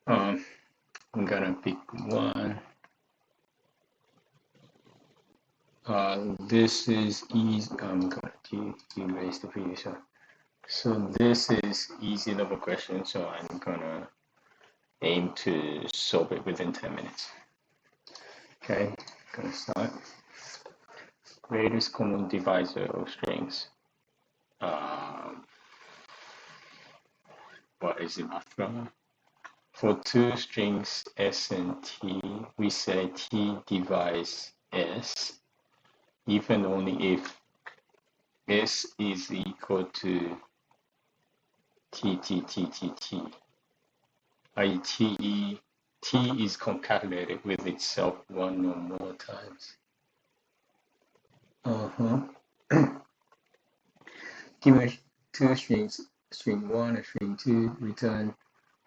I'm gonna pick one. This is easy. I'm gonna erase the previous one. So this is easy level question. So I'm gonna aim to solve it within 10 minutes. Okay, gonna start. Greatest common divisor of strings. What is it after? For two strings S and T, we say T divides S, even only if S is equal to T, T, T, T, T. i.e. T is concatenated with itself one or more times. Given two strings, string 1 and string 2, return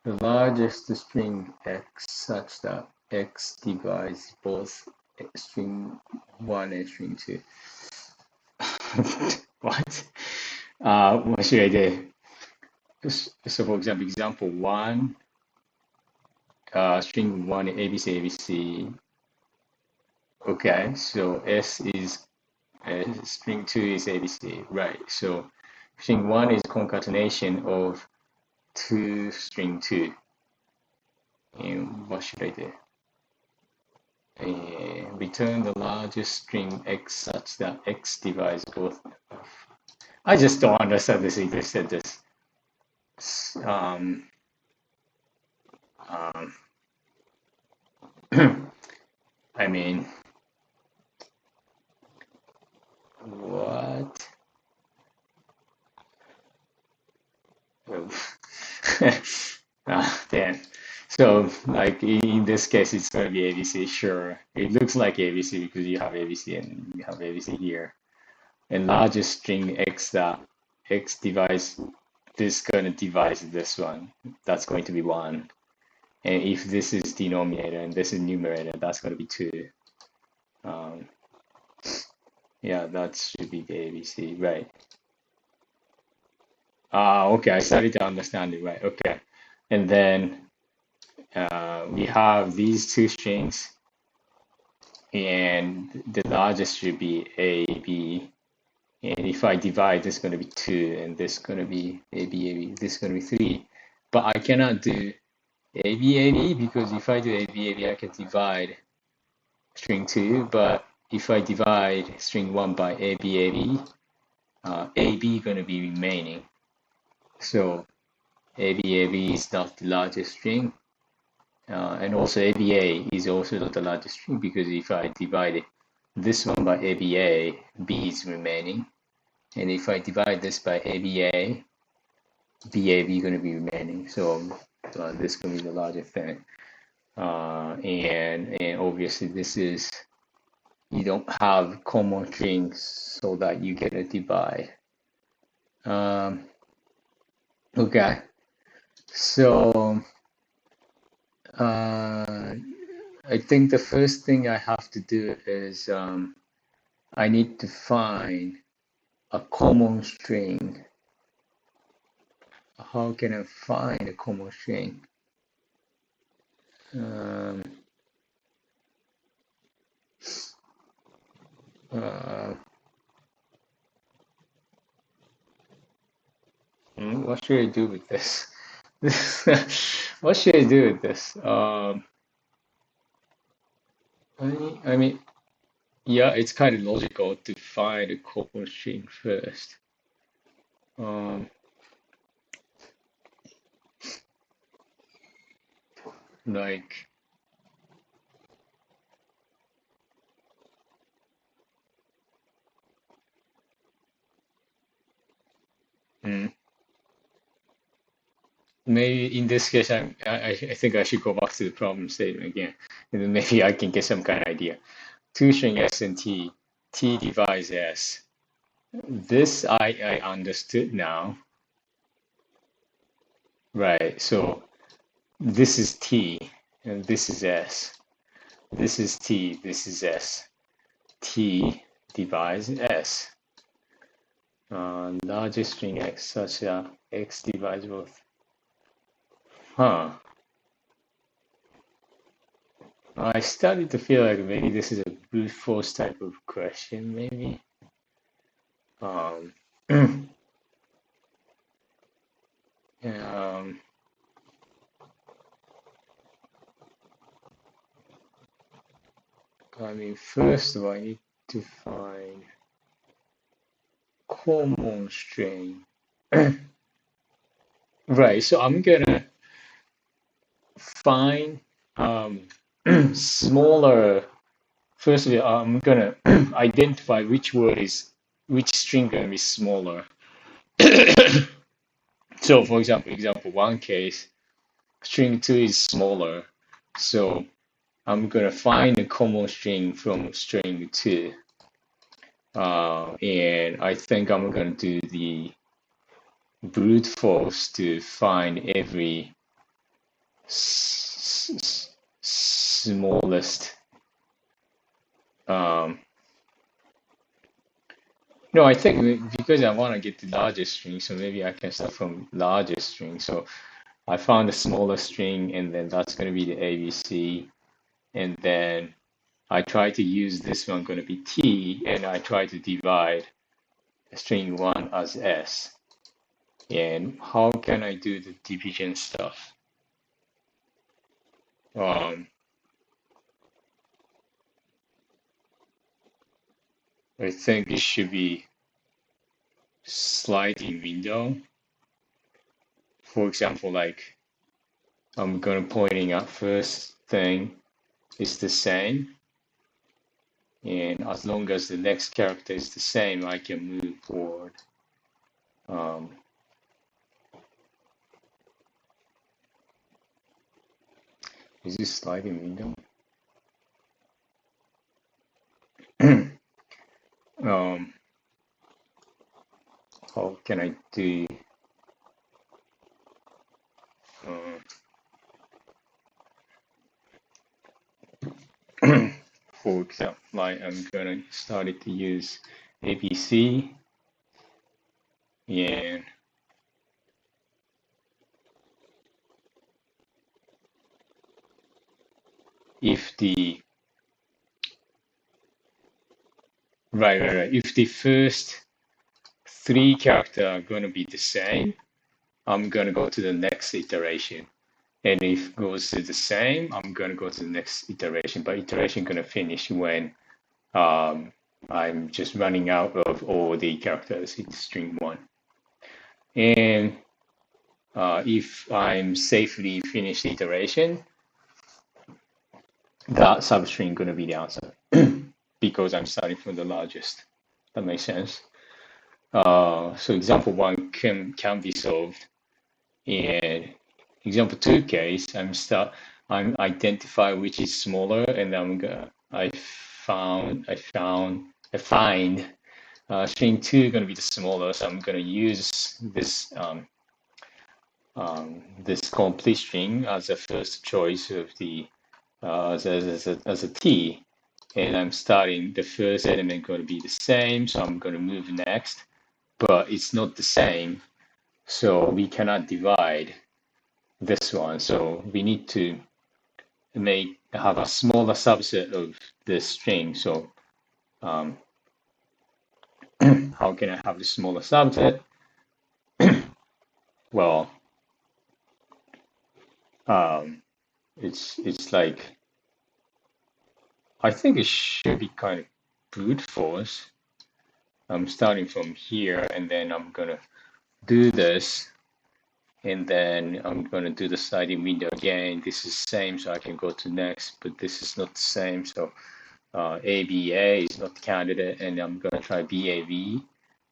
the largest string x such that x divides both string 1 and string 2. What? What should I do? So for example 1, string 1 ABC, ABC. Okay, so S is string 2 is ABC, right? So string 1 is concatenation of two string 2. And what should I do? Return the largest string x such that x divides both. I just don't understand this English sentence. Um, um, I mean, what? Damn. So, like in this case, it's gonna be ABC. Sure, it looks like ABC because you have ABC and you have ABC here. And largest string x that x divides this gonna divide this one. That's going to be 1. And if this is denominator and this is numerator, that's going to be 2. Yeah, that should be the ABC, right? Okay, I started to understand it, right? Okay. And then we have these two strings, and the largest should be A, B. And if I divide, this is going to be 2, and this is going to be A, B, A, B. This is going to be 3. But I cannot do A, B, A, B because if I do A, B, A, B, I can divide string 2, but if I divide string 1 by AB, AB going to be remaining. So AB is not the largest string. And also ABA is also not the largest string because if I divide this one by ABA, B is remaining. And if I divide this by ABA, BAB going to be remaining. So this is going to be the largest thing. And obviously this is, you don't have common strings so that you get a divide. Okay, so I think the first thing I have to do is I need to find a common string. How can I find a common string? What should I do with this? What should I do with this? I mean, yeah, it's kind of logical to find a common string first. Like, maybe in this case, I think I should go back to the problem statement again, and then maybe I can get some kind of idea. Two string S and T, T divides S. This I understood now. Right, so this is T, and this is S. This is T, this is S. T divides S. Largest string X such that X divides both. Huh. I started to feel like maybe this is a brute force type of question, maybe. Um, um, I mean, first of all, I need to find common string. Right, so I'm gonna find smaller. First of all, I'm gonna identify which string gonna be smaller. So, for example, one case, string two is smaller. So I'm gonna find a common string from string two. And I think I'm gonna do the brute force to find every smallest. Um, no, I think because I want to get the largest string, so maybe I can start from largest string. So I found the smallest string, and then that's going to be the ABC. And then I try to use this one going to be T, and I try to divide string one as S. And how can I do the division stuff? I think it should be sliding window. For example, like I'm gonna pointing at first thing is the same, and as long as the next character is the same, I can move forward. Um, is this sliding window? um, how can I do? Uh, for example, like I'm gonna start to use ABC, and if the right, if the first three characters are gonna be the same, I'm gonna go to the next iteration. And if it goes to the same, I'm gonna go to the next iteration. But iteration gonna finish when I'm just running out of all the characters in string one. And if I'm safely finished the iteration, that substring gonna be the answer because I'm starting from the largest. That makes sense. So example one can be solved. And example two case, I'm identify which is smaller, and I find string two going to be the smaller, so I'm going to use this complete string as a first choice of the as a T, and I'm starting the first element going to be the same, so I'm going to move next, but it's not the same, so we cannot divide this one. So we need to have a smaller subset of this string. So um, how can I have the smaller subset? Well, um, it's like I think it should be kind of brute force. I'm starting from here, and then I'm gonna do this, and then I'm gonna do the sliding window again. This is the same, so I can go to next, but this is not the same, so ABA is not the candidate, and I'm gonna try BAV,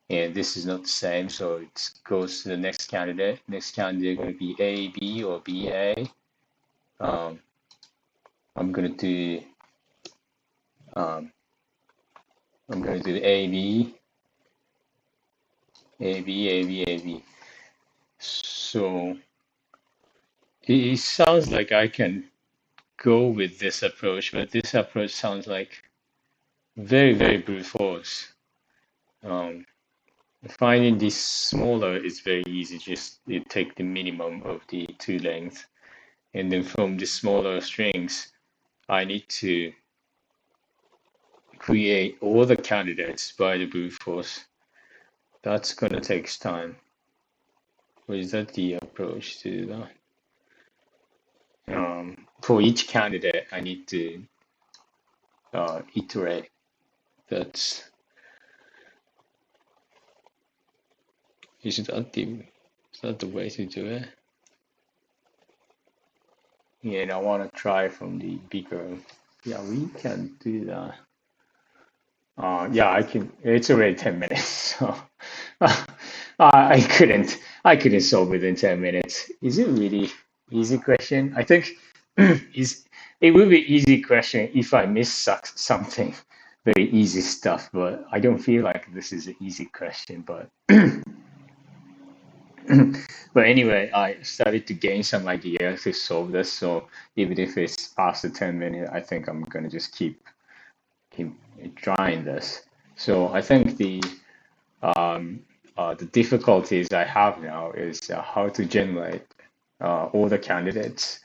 and this is not the same, so it goes to the next candidate. Next candidate going to be AB or BA. I'm gonna do I'm gonna do AB, AB, AB, AB. So it sounds like I can go with this approach, but this approach sounds like very, very brute force. Um, Finding this smaller is very easy. Just you take the minimum of the two lengths, and then from the smaller strings, I need to create all the candidates by the brute force. That's gonna take time. Or is that the approach to that? For each candidate, I need to iterate. That's is that the way to do it? Yeah, and I want to try from the bigger. Yeah, we can do that. Yeah, I can. It's already 10 minutes, so I couldn't solve it in 10 minutes. Is it really easy question? I think is it will be easy question if I miss something, very easy stuff. But I don't feel like this is an easy question. But but anyway, I started to gain some ideas to solve this. So even if it's past the 10 minutes, I think I'm gonna just keep trying this. So I think the difficulties I have now is how to generate all the candidates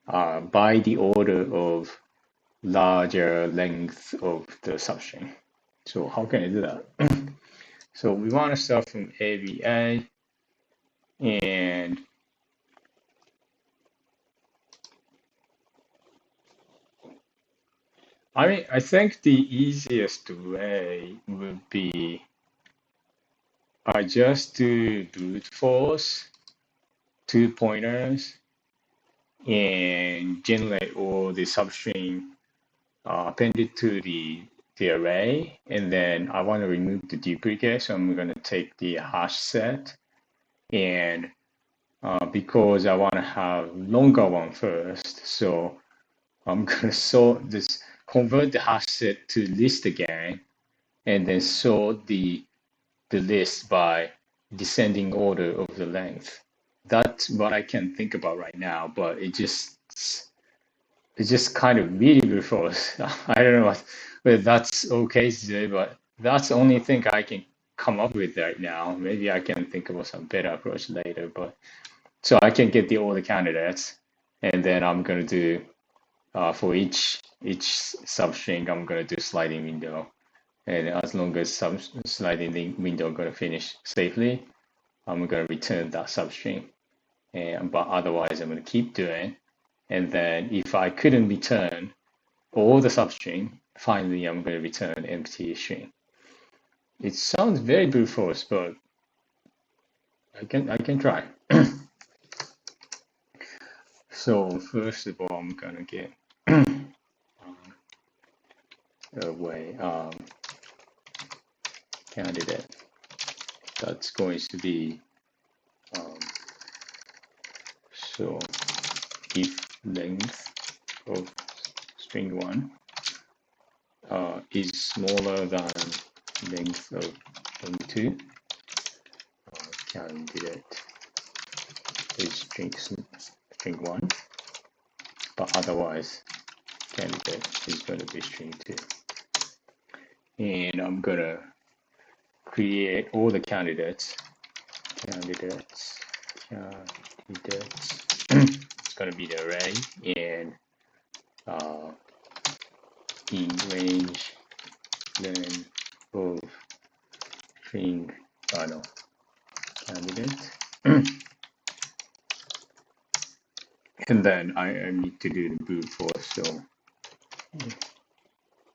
by the order of larger length of the substring. So how can I do that? So we want to start from ABA, and I think the easiest way would be I just do brute force 2 pointers and generate all the substring appended to the array, and then I want to remove the duplicate, so I'm going to take the hash set, and because I want to have longer one first, so I'm going to sort this, convert the hash set to list again, and then sort the list by descending order of the length. That's what I can think about right now, but it's just kind of really brute force. I don't know whether that's okay to say, but that's the only thing I can come up with right now. Maybe I can think about some better approach later, but so I can get all the candidates, and then I'm gonna do for each substring, I'm gonna do sliding window, and as long as some sliding window gonna finish safely, I'm gonna return that substring, and but otherwise I'm gonna keep doing. And then if I couldn't return all the substring, finally I'm going to return empty string. It sounds very brute force, but I can try. So first of all, I'm gonna get away candidate. That's going to be so if length of string one is smaller than length of string two, candidate is string one, but otherwise candidate is going to be string two. And I'm going to create all the candidates. It's going to be the array, and the range then of string candidate. And then I need to do the brute force. So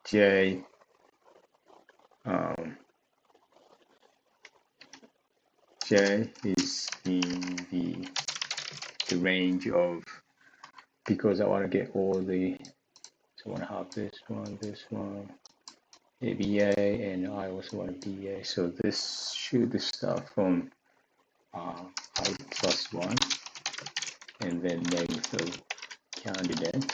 J J is in the range of, because I want to get all the, so I want to have this one, ABA, and I also want BA. So this should start from I plus 1, and then length of candidate.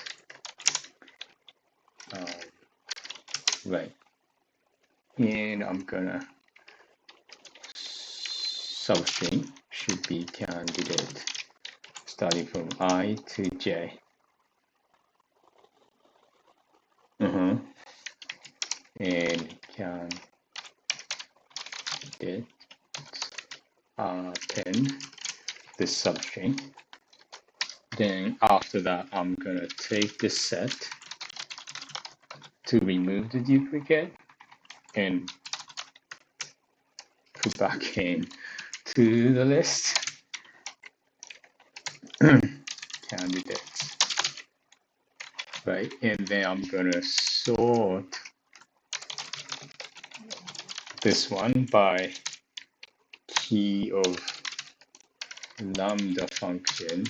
Right. And I'm gonna substring should be candidate starting from I to J. And candidate append this substring. Then after that, I'm gonna take this set to remove the duplicate and put back in to the list. Candidates, right? And then I'm gonna sort this one by key of lambda function,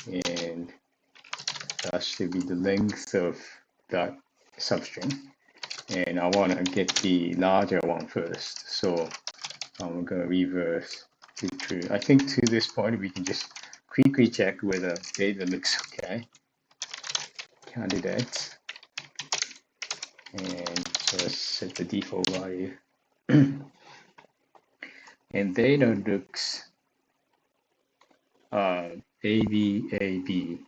and that should be the length of that substring. And I want to get the larger one first, so I'm going to reverse to true. I think to this point we can just quickly check whether data looks okay. Candidates, and just set the default value. And data looks AB,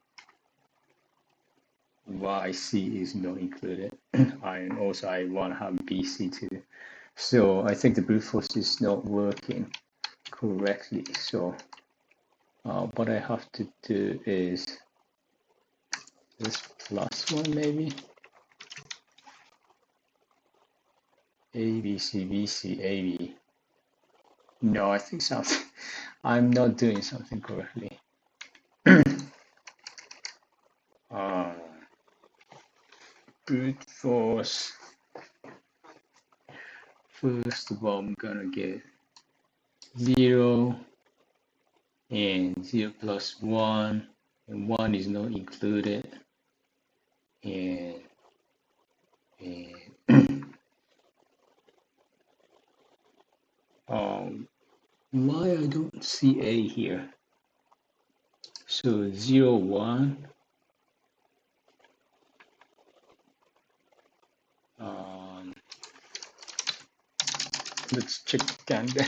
YC is not included. And also I want to have BC too. So I think the brute force is not working correctly. So what I have to do is this plus one maybe. ABC, BC, AB. No, I think something. I'm not doing something correctly. Brute force. First of all, I'm gonna get 0 and 0 plus 1, and 1 is not included. And why I don't see A here? So 0, 1. Let's check candidate.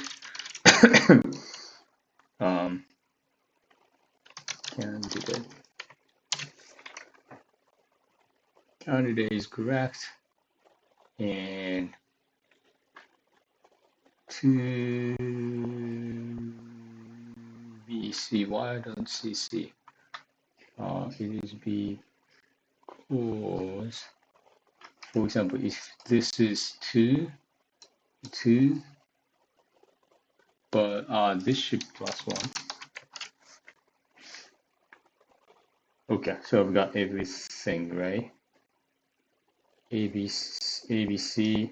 Candidate is correct. And to BC, why I don't see C? It is because, for example, if this is 2, but this should plus 1. Okay, so I've got everything, right? ABC,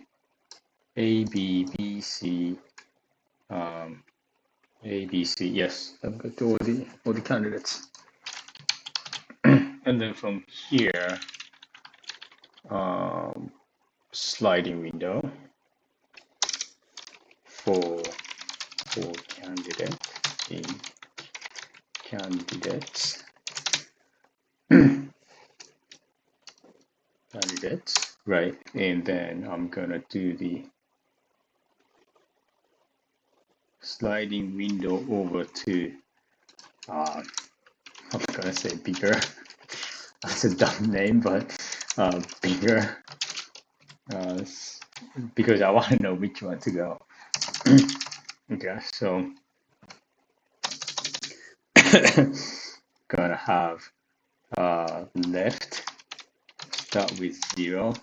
AB, BC, ABC, yes, I've got all the candidates. And then from here, sliding window for candidate in candidates. Candidates, right? And then I'm gonna do the sliding window over to I'm gonna say bigger. That's a dumb name, but bigger, because I want to know which one to go. Okay, so gonna have left start with 0,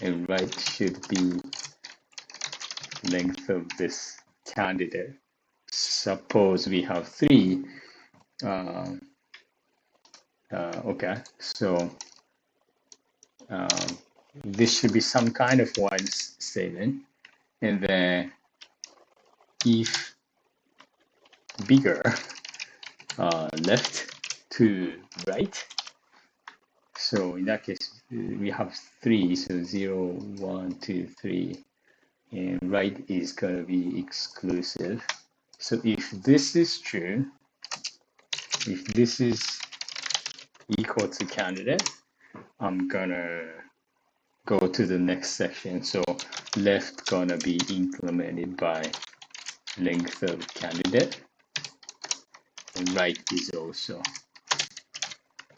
and right should be length of this candidate. Suppose we have 3. Okay, so this should be some kind of while statement, and then if bigger, left to right. So in that case, we have 3, so 0, 1, 2, 3, and right is going to be exclusive. So if this is true, if this is equal to candidate, I'm gonna go to the next section. So left gonna be implemented by length of candidate, and right is also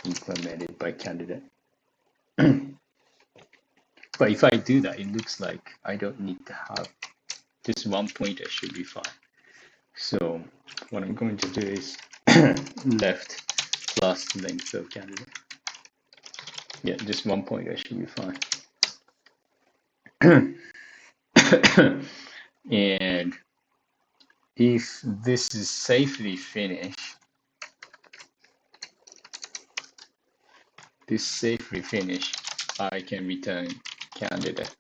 implemented by candidate. But if I do that, it looks like I don't need to have just one pointer, should be fine. So what I'm going to do is left plus length of candidate. Yeah, just one pointer should be fine. And if this is safely finished, I can return candidate.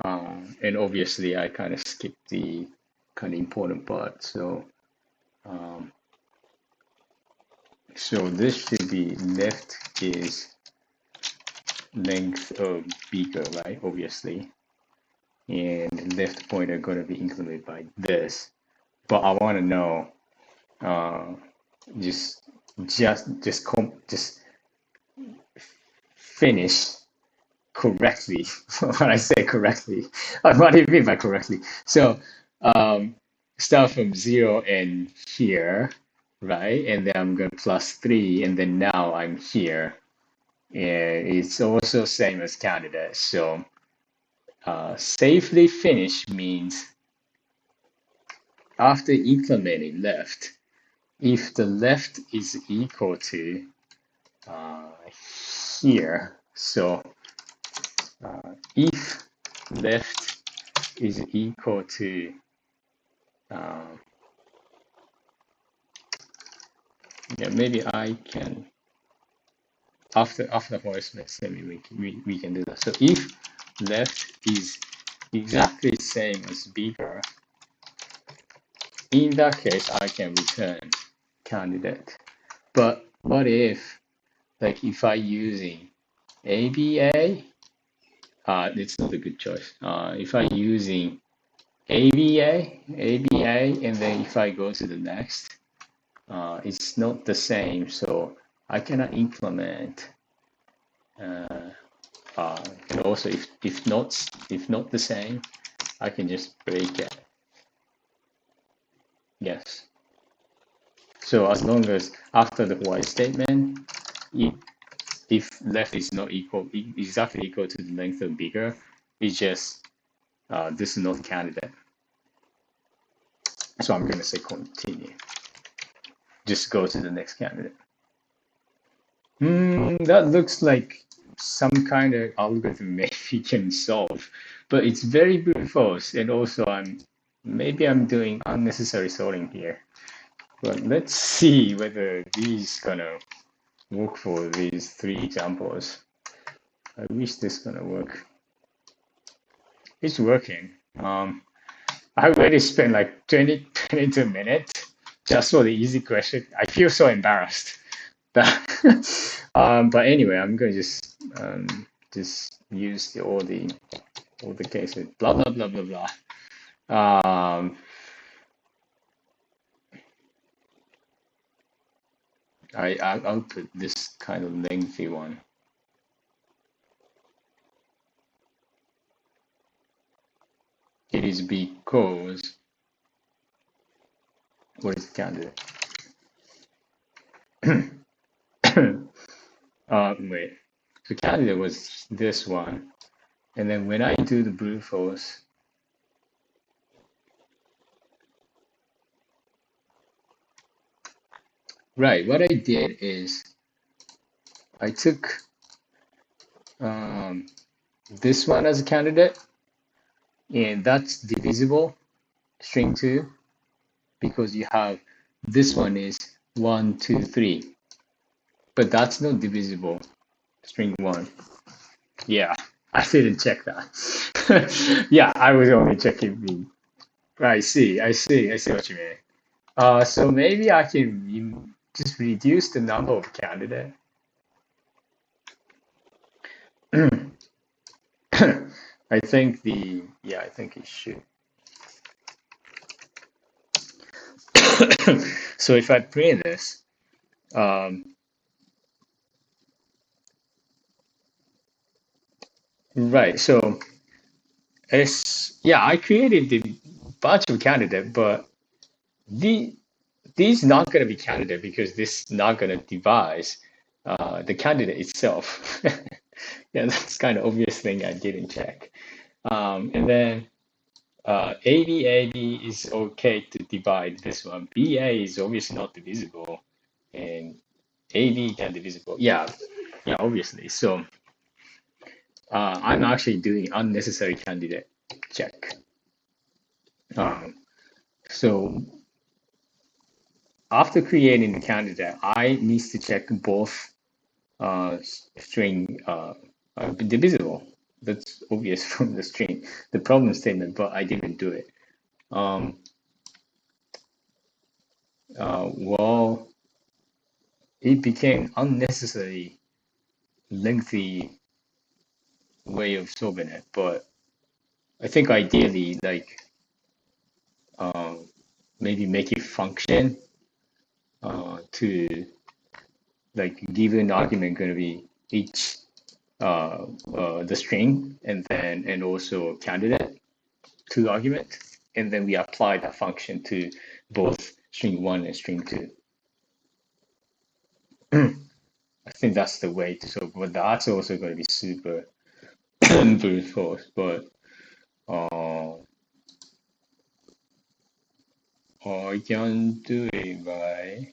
And obviously, I kind of skipped the kind of important part. Um, so this should be left is length of beaker, right? Obviously, and left pointer going to be incremented by this. But I want to know, just just finish correctly. When I say correctly, what do you mean by correctly? So um, start from 0 and here, right? And then I'm going +3, and then now I'm here. And it's also same as candidate. So safely finish means after implementing left, if the left is equal to uh, here, so if left is equal to um, yeah, maybe I can after voice maybe we can do that. So if left is exactly the same as bigger, in that case I can return candidate. But what if, like, if I using ABA, it's not a good choice. If I using ABA, and then if I go to the next, it's not the same, so I cannot implement. Uh, and also, if not the same, I can just break it. Yes. So as long as after the while statement, if left is not exactly equal to the length of bigger, it's just this is not candidate. So I'm going to say continue. Just go to the next candidate. That looks like some kind of algorithm maybe can solve, but it's very brute force, and also maybe I'm doing unnecessary sorting here. But let's see whether these gonna work for these 3 examples. I wish this gonna work. It's working. I already spent like 22 minutes just for the easy question. I feel so embarrassed. But anyway, I'm gonna just use all the cases. Blah blah blah blah blah. I'll put this kind of lengthy one. It is because what is the candidate? Wait. The candidate was this one, and then when I do the brute force, right? What I did is I took this one as a candidate, and that's divisible, string 2, because you have this one is 1, 2, 3, but that's not divisible, string 1. Yeah, I didn't check that. Yeah, I was only checking the. I see what you mean. So maybe I can just reduce the number of candidate. I think I think it should. So if I print this, right? So I created the bunch of candidate, but these not going to be candidate because this not going to devise the candidate itself. Yeah, that's kind of obvious thing I didn't check. And then AB is okay to divide this one. BA is obviously not divisible, and AB can divisible. Yeah, obviously. So I'm actually doing unnecessary candidate check. So after creating the candidate, I need to check both string divisible. That's obvious from the string, the problem statement, but I didn't do it. Well, it became unnecessary, lengthy way of solving it. But I think ideally, like maybe make it function to like give an argument going to be each the string and also candidate to argument, and then we apply that function to both string one and string two. I think that's the way to solve, but that's also going to be super brute force. But I can do it by,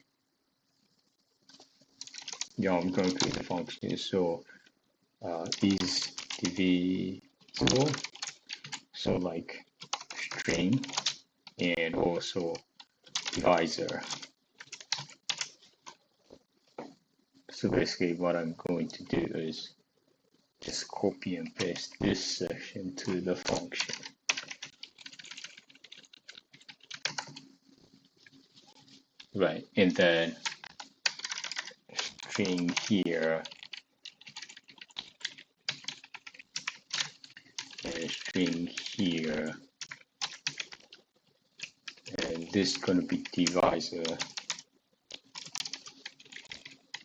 yeah, I'm going to create a function. So is divisible, so like string and also divisor. So basically what I'm going to do is just copy and paste this section to the function. Right, and then string here and string here, and this is going to be divisor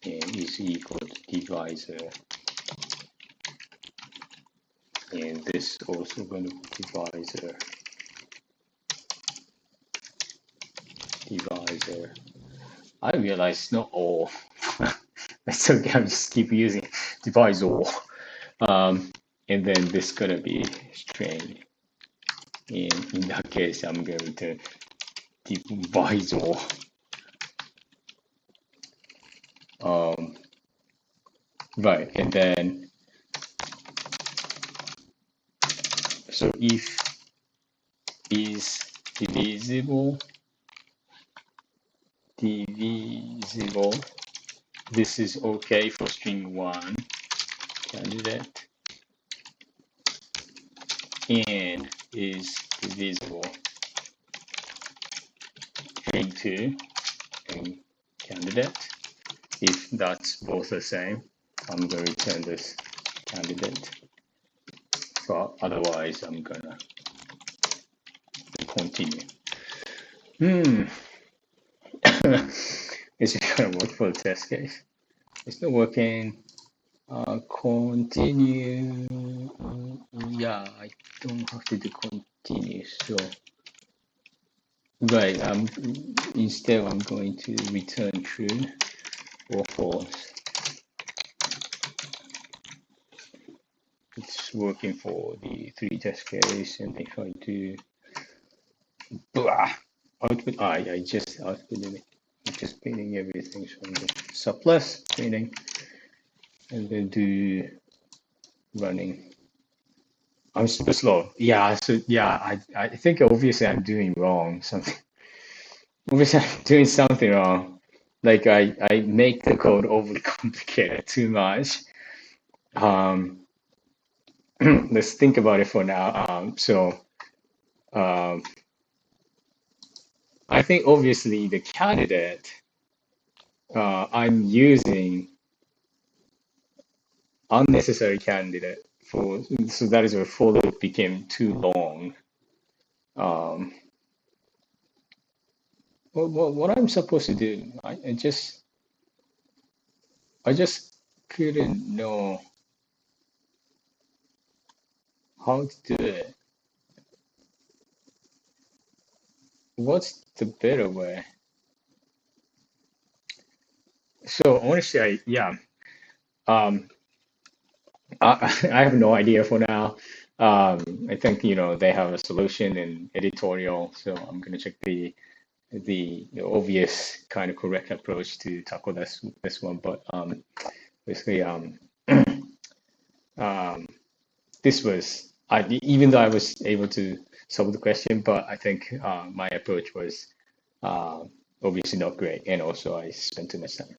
and is equal to divisor, and this also going to be divisor. I realize not all. That's okay. I'm just keep using divisor. And then this gonna be string. And in that case, I'm going to divisor. Right, and then so if is divisible, this is okay for string one candidate, and is divisible string two and candidate. If that's both the same, I'm going to return this candidate. So otherwise, I'm gonna continue. Is it gonna work for the test case? It's not working. Continue. Yeah, I don't have to do continue. So right. Instead I'm going to return true or false. It's working for the three test case, and if I do blah, output, I just outputted it. I'm just printing everything, so I'm just surplus printing, and then do running. I'm super slow. Yeah, so yeah, I think obviously I'm doing wrong something. Obviously I'm doing something wrong. Like I make the code overly complicated too much. Um, let's think about it for now. Um, I think obviously the candidate I'm using unnecessary candidate for, so that is where for loop became too long. What I'm supposed to do, I just couldn't know how to do it. What's the better way? So honestly, um, I have no idea for now. I think they have a solution in editorial, so I'm gonna check the obvious kind of correct approach to tackle this one. But basically, this was, even though I was able to solve the question, but I think my approach was uh, obviously not great, and also I spent too much time.